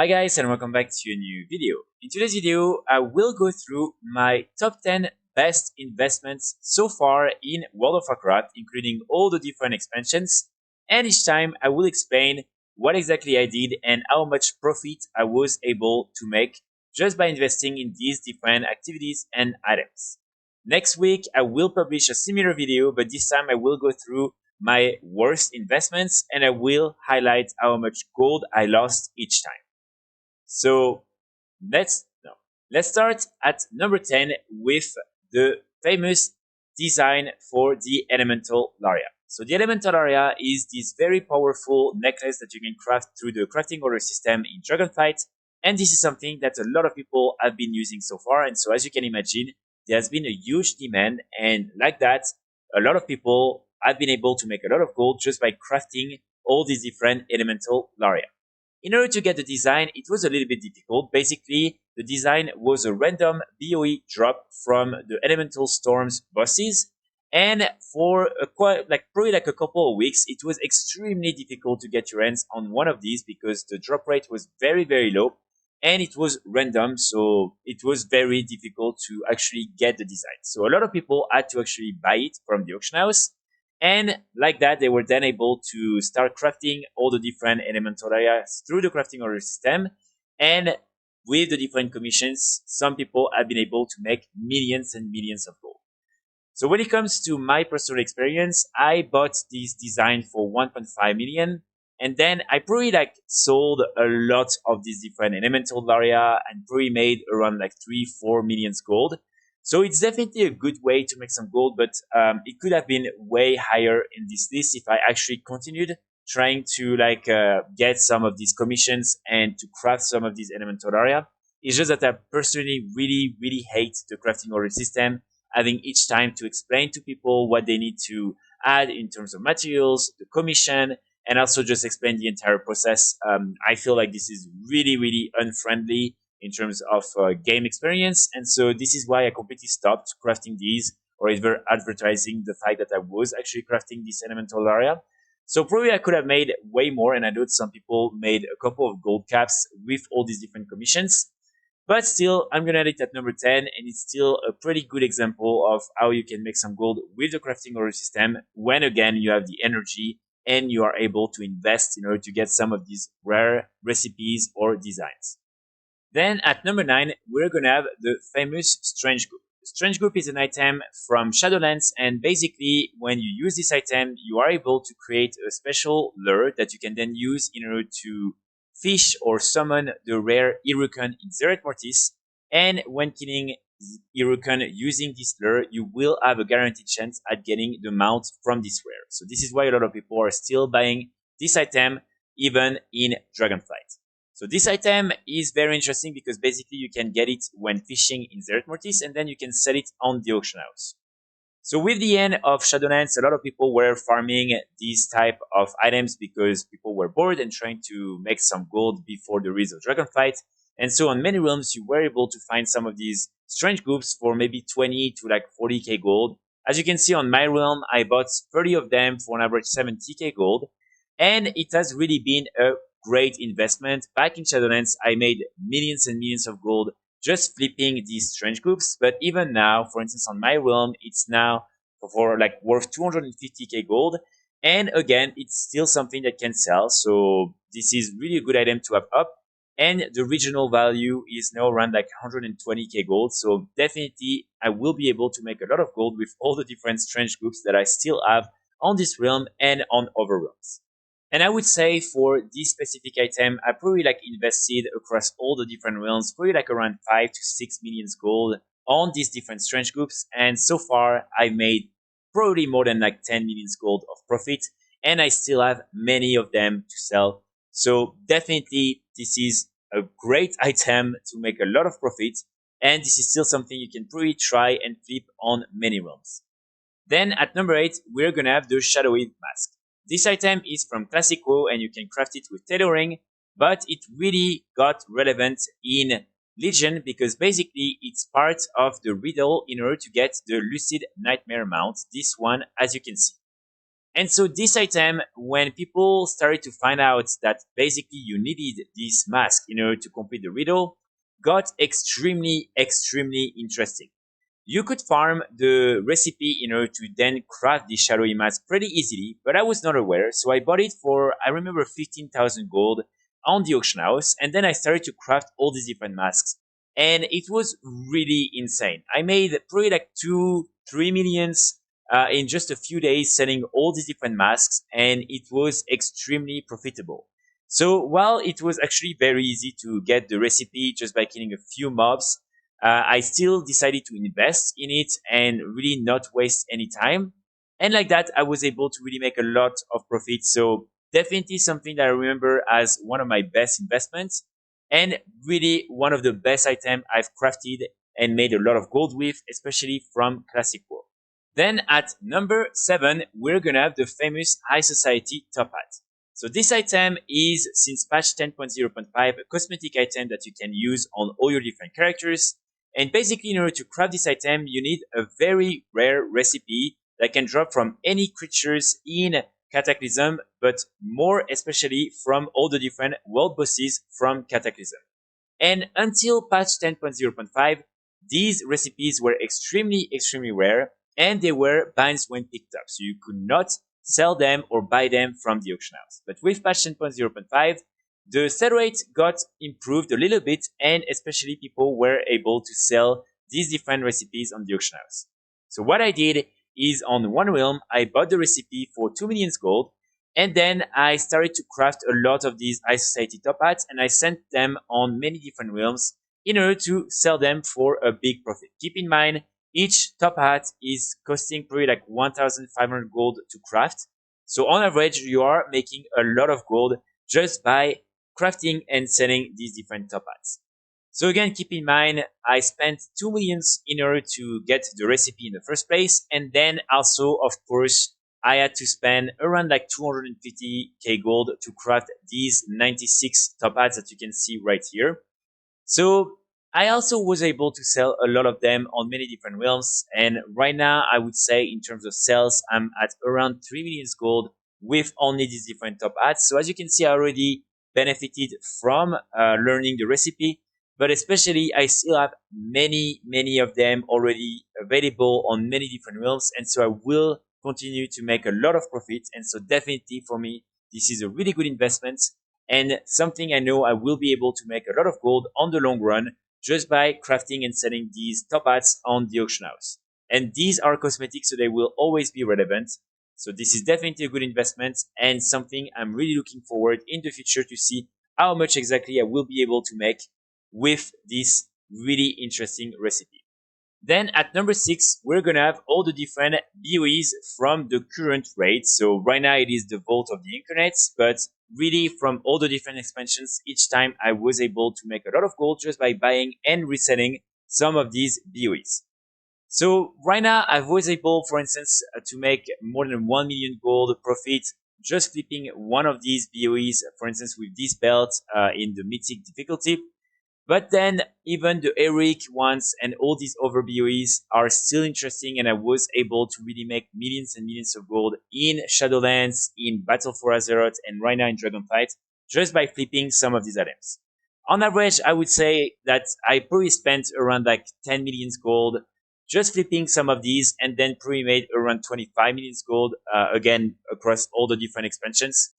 Hi guys, and welcome back to a new video. In today's video, I will go through my top 10 best investments so far in World of Warcraft, including all the different expansions. And each time I will explain what exactly I did and how much profit I was able to make just by investing in these different activities and items. Next week, I will publish a similar video, but this time I will go through my worst investments and I will highlight how much gold I lost each time. So let's start at number 10 with the famous design for the Elemental Lariat. So the Elemental Lariat is this very powerful necklace that you can craft through the crafting order system in Dragonflight. And this is something that a lot of people have been using so far. And so as you can imagine, there has been a huge demand. And like that, a lot of people have been able to make a lot of gold just by crafting all these different Elemental Lariat. In order to get the design, it was a little bit difficult. Basically, the design was a random BoE drop from the Elemental Storms bosses. And for probably a couple of weeks, it was extremely difficult to get your hands on one of these because the drop rate was very, very low and it was random. So it was very difficult to actually get the design. So a lot of people had to actually buy it from the auction house. And like that, they were then able to start crafting all the different elemental areas through the crafting order system. And with the different commissions, some people have been able to make millions and millions of gold. So when it comes to my personal experience, I bought this design for 1.5 million. And then I probably sold a lot of these different elemental area and probably made around 3-4 millions gold. So it's definitely a good way to make some gold, but it could have been way higher in this list if I actually continued trying to get some of these commissions and to craft some of these elemental area. It's just that I personally really, really hate the crafting order system, having each time to explain to people what they need to add in terms of materials, the commission, and also just explain the entire process. I feel like this is really, really unfriendly in terms of game experience. And so this is why I completely stopped crafting these or even advertising the fact that I was actually crafting this elemental area. So probably I could have made way more. And I know some people made a couple of gold caps with all these different commissions. But still, I'm going to add it at number 10. And it's still a pretty good example of how you can make some gold with the crafting order system when, again, you have the energy and you are able to invest in order to get some of these rare recipes or designs. Then at number 9, we're going to have the famous Strange Goop. Strange Goop is an item from Shadowlands, and basically when you use this item, you are able to create a special lure that you can then use in order to fish or summon the rare Irukon in Zereth Mortis. And when killing Irukon using this lure, you will have a guaranteed chance at getting the mount from this rare. So this is why a lot of people are still buying this item even in Dragonflight. So this item is very interesting because basically you can get it when fishing in Zereth Mortis and then you can sell it on the auction house. So with the end of Shadowlands, a lot of people were farming these type of items because people were bored and trying to make some gold before the release of Dragonflight. And so on many realms, you were able to find some of these strange groups for maybe 20 to 40k gold. As you can see on my realm, I bought 30 of them for an average 70k gold. And it has really been a great investment. Back in Shadowlands, I made millions and millions of gold just flipping these strange groups. But even now, for instance, on my realm, it's now for worth 250k gold. And again, it's still something that can sell. So this is really a good item to have up. And the regional value is now around 120k gold. So definitely I will be able to make a lot of gold with all the different strange groups that I still have on this realm and on other realms. And I would say for this specific item, I probably invested across all the different realms, probably around 5 to 6 millions gold on these different strange groups. And so far I made probably more than 10 millions gold of profit. And I still have many of them to sell. So definitely this is a great item to make a lot of profit. And this is still something you can probably try and flip on many realms. Then at number 8, we're going to have the Shadoweave Mask. This item is from Classic WoW and you can craft it with tailoring, but it really got relevant in Legion because basically it's part of the riddle in order to get the Lucid Nightmare mount, this one as you can see. And so this item, when people started to find out that basically you needed this mask in order to complete the riddle, got extremely interesting. You could farm the recipe in order to then craft the Shadoweave Mask pretty easily, but I was not aware, so I bought it for, I remember, 15,000 gold on the auction house, and then I started to craft all these different masks. And it was really insane. I made probably like 2-3 millions in just a few days selling all these different masks, and it was extremely profitable. So while it was actually very easy to get the recipe just by killing a few mobs, I still decided to invest in it and really not waste any time. And like that, I was able to really make a lot of profit. So definitely something that I remember as one of my best investments and really one of the best items I've crafted and made a lot of gold with, especially from Classic WoW. Then at number 7, we're gonna have the famous High Society Top Hat. So this item is, since patch 10.0.5, a cosmetic item that you can use on all your different characters. And basically, in order to craft this item, you need a very rare recipe that can drop from any creatures in Cataclysm, but more especially from all the different world bosses from Cataclysm. And until patch 10.0.5, these recipes were extremely rare, and they were bans when picked up, so you could not sell them or buy them from the auction house. But with patch 10.0.5, the sell rate got improved a little bit, and especially people were able to sell these different recipes on the auction house. So what I did is, on one realm, I bought the recipe for 2 million gold, and then I started to craft a lot of these High Society top hats, and I sent them on many different realms in order to sell them for a big profit. Keep in mind, each top hat is costing probably like 1,500 gold to craft. So on average, you are making a lot of gold just by crafting and selling these different top hats. So again, keep in mind, I spent 2 millions in order to get the recipe in the first place. And then also, of course, I had to spend around like 250k gold to craft these 96 top hats that you can see right here. So I also was able to sell a lot of them on many different realms. And right now, I would say in terms of sales, I'm at around 3 million gold with only these different top hats. So as you can see, I already benefited from learning the recipe, but especially I still have many of them already available on many different realms. And so I will continue to make a lot of profit. And so definitely for me, this is a really good investment and something I know I will be able to make a lot of gold on the long run just by crafting and selling these top hats on the auction house. And these are cosmetics, so they will always be relevant. So this is definitely a good investment and something I'm really looking forward in the future to see how much exactly I will be able to make with this really interesting recipe. Then at number 6, we're gonna have all the different BoEs from the current raid. So right now it is the Vault of the Incarnates, but really from all the different expansions, each time I was able to make a lot of gold just by buying and reselling some of these BoEs. So right now I was able, for instance, to make more than 1 million gold profit just flipping one of these BoEs, for instance, with this belt in the mythic difficulty. But then even the heroic ones and all these other BoEs are still interesting, and I was able to really make millions and millions of gold in Shadowlands, in Battle for Azeroth, and right now in Dragonflight, just by flipping some of these items. On average, I would say that I probably spent around like 10 million gold just flipping some of these, and then probably made around 25 million gold again across all the different expansions.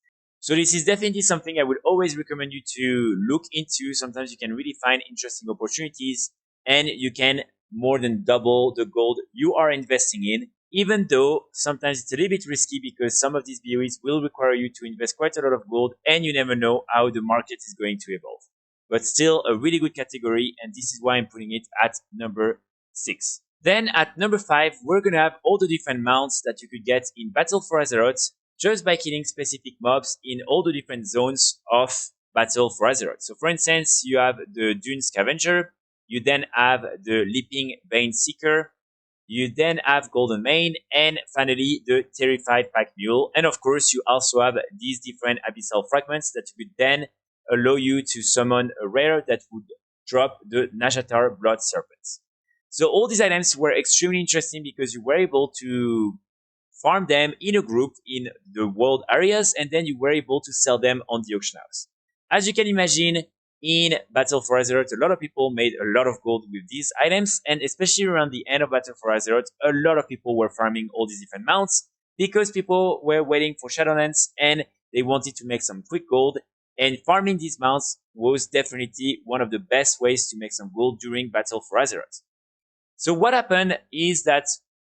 So this is definitely something I would always recommend you to look into. Sometimes you can really find interesting opportunities and you can more than double the gold you are investing in, even though sometimes it's a little bit risky because some of these BOEs will require you to invest quite a lot of gold and you never know how the market is going to evolve. But still a really good category, and this is why I'm putting it at number 6. Then at number 5, we're gonna have all the different mounts that you could get in Battle for Azeroth just by killing specific mobs in all the different zones of Battle for Azeroth. So for instance, you have the Dune Scavenger, you then have the Leaping Vein Seeker, you then have Golden Mane, and finally the Terrified Pack Mule. And of course, you also have these different Abyssal Fragments that would then allow you to summon a rare that would drop the Najatar Blood Serpents. So all these items were extremely interesting because you were able to farm them in a group in the world areas, and then you were able to sell them on the auction house. As you can imagine, in Battle for Azeroth, a lot of people made a lot of gold with these items, and especially around the end of Battle for Azeroth, a lot of people were farming all these different mounts because people were waiting for Shadowlands and they wanted to make some quick gold. And farming these mounts was definitely one of the best ways to make some gold during Battle for Azeroth. So what happened is that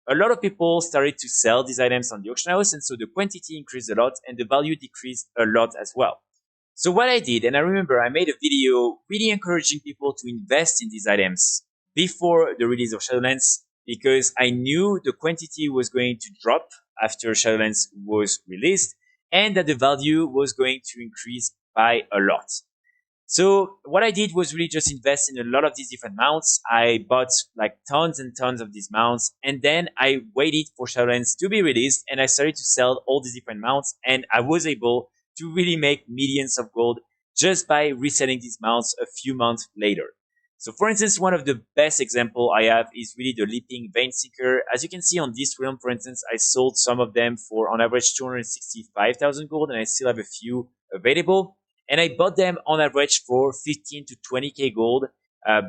a lot of people started to sell these items on the auction house, and so the quantity increased a lot and the value decreased a lot as well. So what I did, and I remember I made a video really encouraging people to invest in these items before the release of Shadowlands, because I knew the quantity was going to drop after Shadowlands was released and that the value was going to increase by a lot. So what I did was really just invest in a lot of these different mounts. I bought like tons and tons of these mounts, and then I waited for Shadowlands to be released and I started to sell all these different mounts, and I was able to really make millions of gold just by reselling these mounts a few months later. So for instance, one of the best example I have is really the Leaping Vein-Seeker. As you can see on this realm, for instance, I sold some of them for on average 265,000 gold, and I still have a few available. And I bought them on average for 15 to 20k gold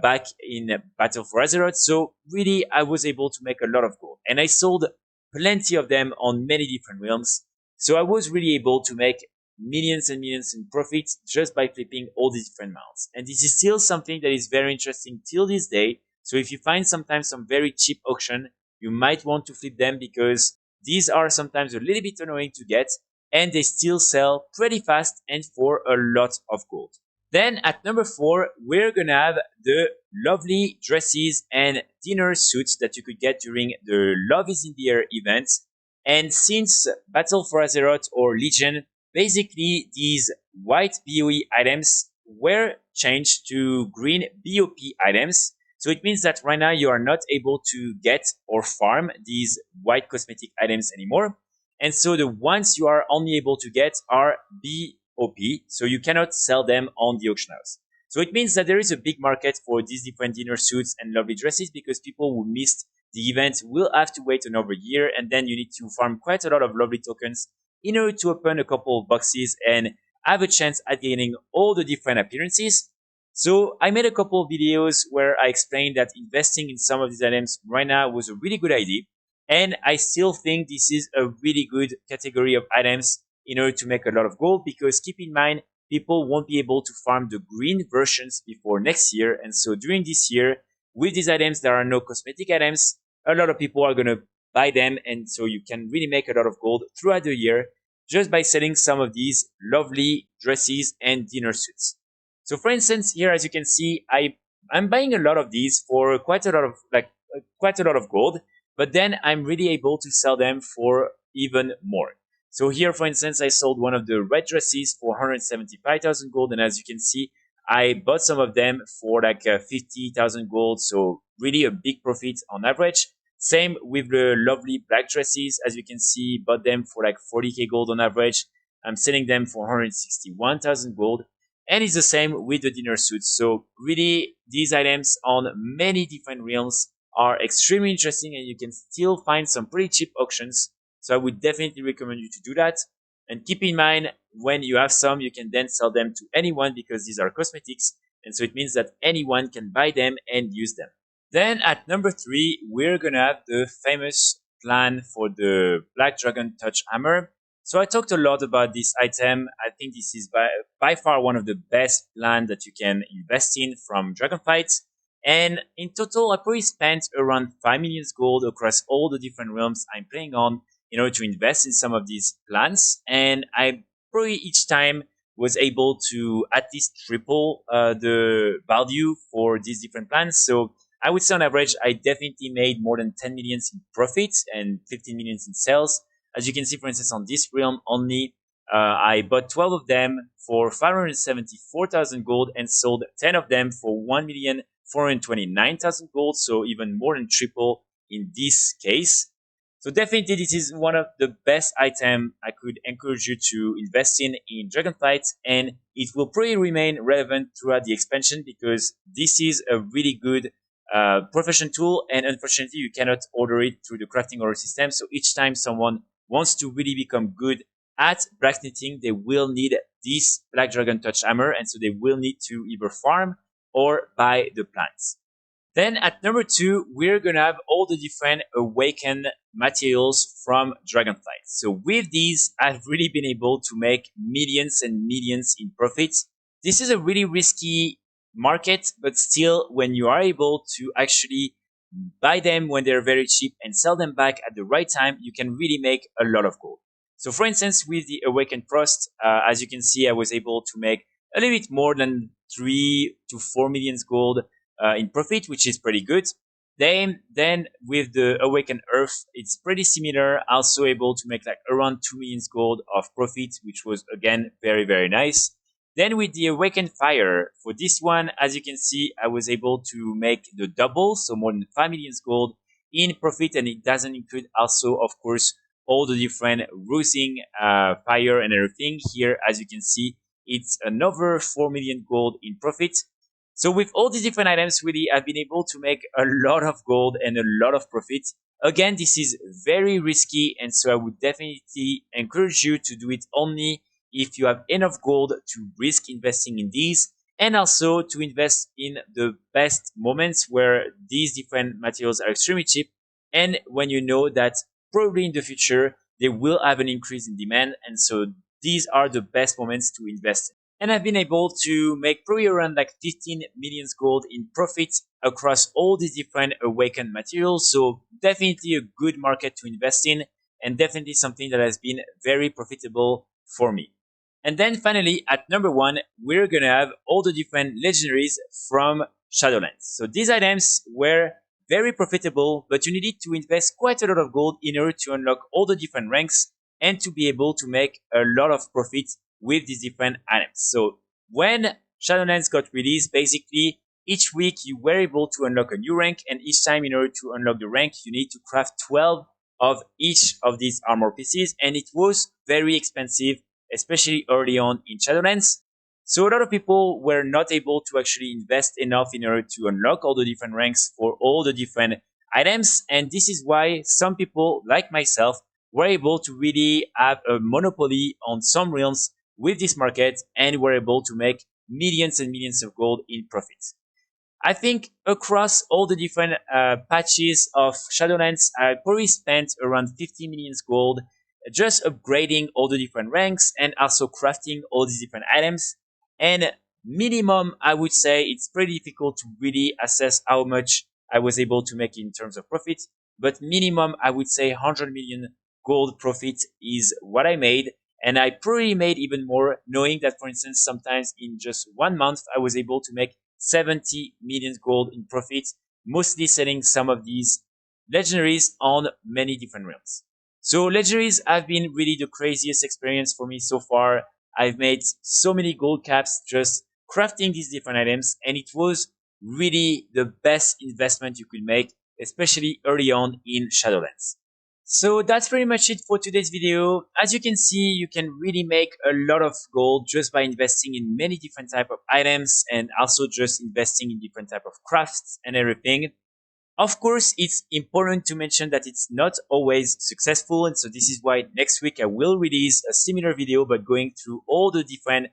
back in Battle for Azeroth. So really, I was able to make a lot of gold. And I sold plenty of them on many different realms. So I was really able to make millions and millions in profits just by flipping all these different mounts. And this is still something that is very interesting till this day. So if you find sometimes some very cheap auction, you might want to flip them because these are sometimes a little bit annoying to get, and they still sell pretty fast and for a lot of gold. Then at number 4, we're gonna have the lovely dresses and dinner suits that you could get during the Love is in the Air event. And since Battle for Azeroth or Legion, basically these white BoE items were changed to green BOP items. So it means that right now you are not able to get or farm these white cosmetic items anymore. And so the ones you are only able to get are BOP, so you cannot sell them on the auction house. So it means that there is a big market for these different dinner suits and lovely dresses because people who missed the event will have to wait another year, and then you need to farm quite a lot of lovely tokens in order to open a couple of boxes and have a chance at gaining all the different appearances. So I made a couple of videos where I explained that investing in some of these items right now was a really good idea. And I still think this is a really good category of items in order to make a lot of gold, because keep in mind, people won't be able to farm the green versions before next year. And so during this year, with these items, there are no cosmetic items. A lot of people are going to buy them. And so you can really make a lot of gold throughout the year just by selling some of these lovely dresses and dinner suits. So for instance, here, as you can see, I'm buying a lot of these for quite a lot of gold. But then I'm really able to sell them for even more. So here, for instance, I sold one of the red dresses for 175,000 gold. And as you can see, I bought some of them for like 50,000 gold. So really a big profit on average. Same with the lovely black dresses. As you can see, bought them for like 40k gold on average. I'm selling them for 161,000 gold. And it's the same with the dinner suits. So really, these items on many different realms are extremely interesting, and you can still find some pretty cheap auctions. So I would definitely recommend you to do that. And keep in mind, when you have some, you can then sell them to anyone because these are cosmetics. And so it means that anyone can buy them and use them. Then at number 3, we're gonna have the famous plan for the Black Dragon Touch Hammer. So I talked a lot about this item. I think this is by far one of the best plans that you can invest in from Dragonflight. And in total, I probably spent around 5 million gold across all the different realms I'm playing on in order to invest in some of these plans. And I probably each time was able to at least triple the value for these different plans. So I would say on average, I definitely made more than 10 millions in profits and 15 millions in sales. As you can see, for instance, on this realm only, I bought 12 of them for 574,000 gold and sold 10 of them for 1,429,000 gold. So even more than triple in this case. So definitely this is one of the best items I could encourage you to invest in Dragonflight, and it will probably remain relevant throughout the expansion because this is a really good profession tool, and unfortunately you cannot order it through the crafting order system. So each time someone wants to really become good at blacksmithing, they will need this Black Dragon Touch Hammer, and so they will need to either farm or buy the plants. Then at number 2, we're gonna have all the different awakened materials from Dragonflight. So with these, I've really been able to make millions and millions in profits. This is a really risky market, but still, when you are able to actually buy them when they're very cheap and sell them back at the right time, you can really make a lot of gold. So for instance, with the Awakened Frost, as you can see, I was able to make a little bit more than 3 to 4 million gold in profit, which is pretty good. Then with the Awakened Earth, it's pretty similar. Also able to make like around 2 million gold of profit, which was again very, very nice. Then with the Awakened Fire, for this one, as you can see, I was able to make the double, so more than 5 million gold in profit, and it doesn't include also, of course, all the different roosing, fire and everything. Here, as you can see, it's another 4 million gold in profit. So with all these different items, really, I've been able to make a lot of gold and a lot of profit. Again, this is very risky, and so I would definitely encourage you to do it only if you have enough gold to risk investing in these, and also to invest in the best moments where these different materials are extremely cheap, and when you know that probably in the future they will have an increase in demand, and so these are the best moments to invest in. And I've been able to make probably around like 15 million gold in profit across all these different awakened materials. So definitely a good market to invest in, and definitely something that has been very profitable for me. And then finally, at number 1, we're gonna have all the different legendaries from Shadowlands. So these items were very profitable, but you needed to invest quite a lot of gold in order to unlock all the different ranks and to be able to make a lot of profit with these different items. So when Shadowlands got released, basically each week you were able to unlock a new rank, and each time in order to unlock the rank, you need to craft 12 of each of these armor pieces, and it was very expensive, especially early on in Shadowlands. So a lot of people were not able to actually invest enough in order to unlock all the different ranks for all the different items, and this is why some people, like myself, were able to really have a monopoly on some realms with this market, and were able to make millions and millions of gold in profits. I think across all the different patches of Shadowlands, I probably spent around 50 million gold just upgrading all the different ranks and also crafting all these different items. And minimum, I would say it's pretty difficult to really assess how much I was able to make in terms of profit. But minimum, I would say 100 million gold profit is what I made. And I probably made even more, knowing that, for instance, sometimes in just 1 month, I was able to make 70 million gold in profit, mostly selling some of these legendaries on many different realms. So legendaries have been really the craziest experience for me so far. I've made so many gold caps just crafting these different items, and it was really the best investment you could make, especially early on in Shadowlands. So that's pretty much it for today's video. As you can see, you can really make a lot of gold just by investing in many different type of items, and also just investing in different type of crafts and everything. Of course, it's important to mention that it's not always successful, and so this is why next week I will release a similar video, but going through all the different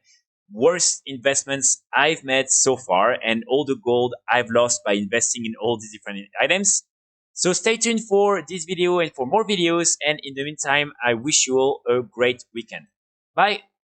worst investments I've made so far and all the gold I've lost by investing in all these different items. So stay tuned for this video and for more videos, and in the meantime, I wish you all a great weekend. Bye!